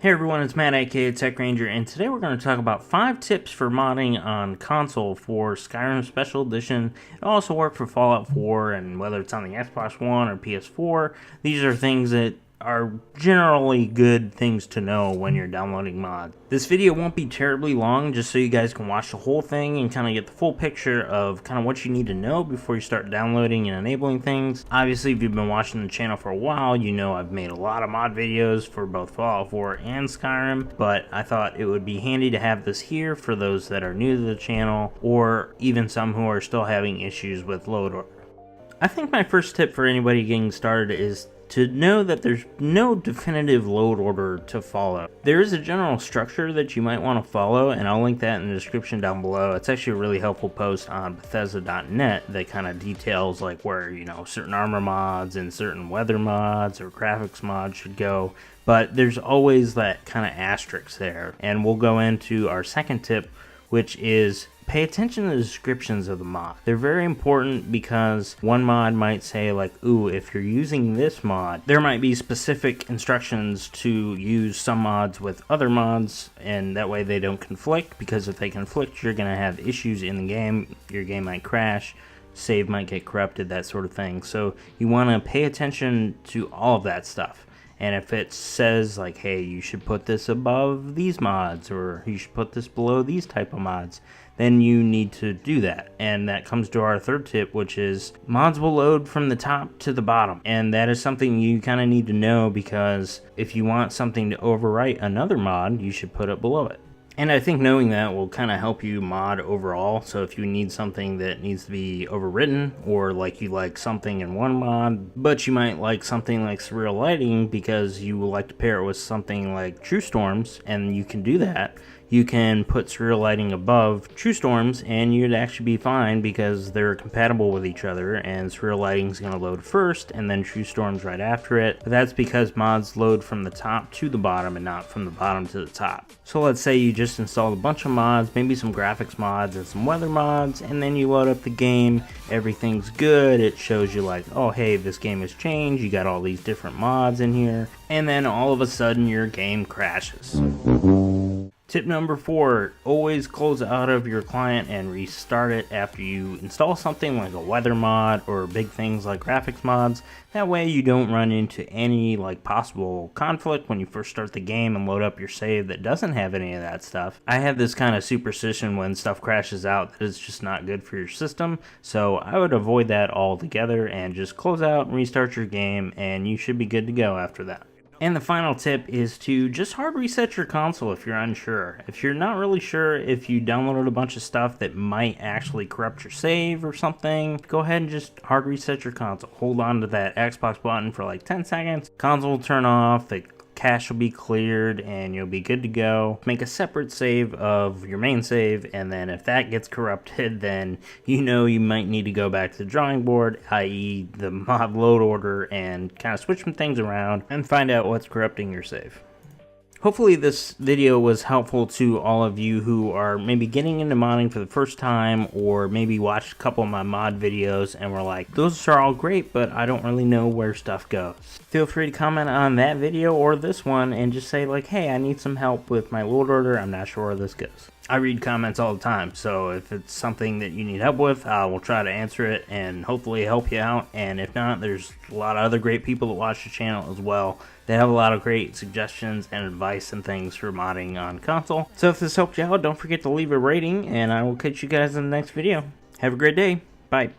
Hey everyone, it's Matt aka Tech Ranger, and today we're going to talk about 5 tips for modding on console for Skyrim Special Edition. It also works for Fallout 4, and whether it's on the Xbox One or PS4, these are things that are generally good things to know when you're downloading mods. This video won't be terribly long, just so you guys can watch the whole thing and kind of get the full picture of kind of what you need to know before you start downloading and enabling things. Obviously, if you've been watching the channel for a while, you know I've made a lot of mod videos for both Fallout 4 and Skyrim, but I thought it would be handy to have this here for those that are new to the channel, or even some who are still having issues with load order. I think my first tip for anybody getting started is to know that there's no definitive load order to follow. There is a general structure that you might want to follow, and I'll link that in the description down below. It's actually a really helpful post on Bethesda.net that kind of details like where, you know, certain armor mods and certain weather mods or graphics mods should go. But there's always that kind of asterisk there. And we'll go into our second tip, which is pay attention to the descriptions of the mod. They're very important because one mod might say like, ooh, if you're using this mod, there might be specific instructions to use some mods with other mods, and that way they don't conflict, because if they conflict, you're gonna have issues in the game. Your game might crash, save might get corrupted, that sort of thing. So you wanna pay attention to all of that stuff. And if it says like, hey, you should put this above these mods, or you should put this below these type of mods, then you need to do that. And that comes to our third tip, which is mods will load from the top to the bottom. And that is something you kind of need to know, because if you want something to overwrite another mod, you should put it below it. And I think knowing that will kind of help you mod overall. So if you need something that needs to be overwritten, or like you like something in one mod, but you might like something like Surreal Lighting because you would like to pair it with something like True Storms, and you can do that. You can put Surreal Lighting above True Storms and you'd actually be fine, because they're compatible with each other, and Surreal Lighting is going to load first and then True Storms right after it. But that's because mods load from the top to the bottom and not from the bottom to the top. So let's say you just installed a bunch of mods, maybe some graphics mods and some weather mods, and then you load up the game, everything's good, it shows you like, oh hey, this game has changed, you got all these different mods in here, and then all of a sudden your game crashes. Tip number 4, always close out of your client and restart it after you install something like a weather mod or big things like graphics mods. That way you don't run into any like possible conflict when you first start the game and load up your save that doesn't have any of that stuff. I have this kind of superstition when stuff crashes out that it's just not good for your system, so I would avoid that altogether and just close out and restart your game, and you should be good to go after that. And the final tip is to just hard reset your console if you're unsure. If you're not really sure if you downloaded a bunch of stuff that might actually corrupt your save or something, go ahead and just hard reset your console. Hold on to that Xbox button for like 10 seconds. Console will turn off, the cache will be cleared, and you'll be good to go. Make a separate save of your main save, and then if that gets corrupted, then you know you might need to go back to the drawing board, i.e. the mod load order, and kind of switch some things around and find out what's corrupting your save. Hopefully this video was helpful to all of you who are maybe getting into modding for the first time, or maybe watched a couple of my mod videos and were like, those are all great, but I don't really know where stuff goes. Feel free to comment on that video or this one and just say like, hey, I need some help with my load order, I'm not sure where this goes. I read comments all the time, so if it's something that you need help with, I will try to answer it and hopefully help you out. And if not, there's a lot of other great people that watch the channel as well. They have a lot of great suggestions and advice and things for modding on console. So if this helped you out, don't forget to leave a rating, and I will catch you guys in the next video. Have a great day. Bye.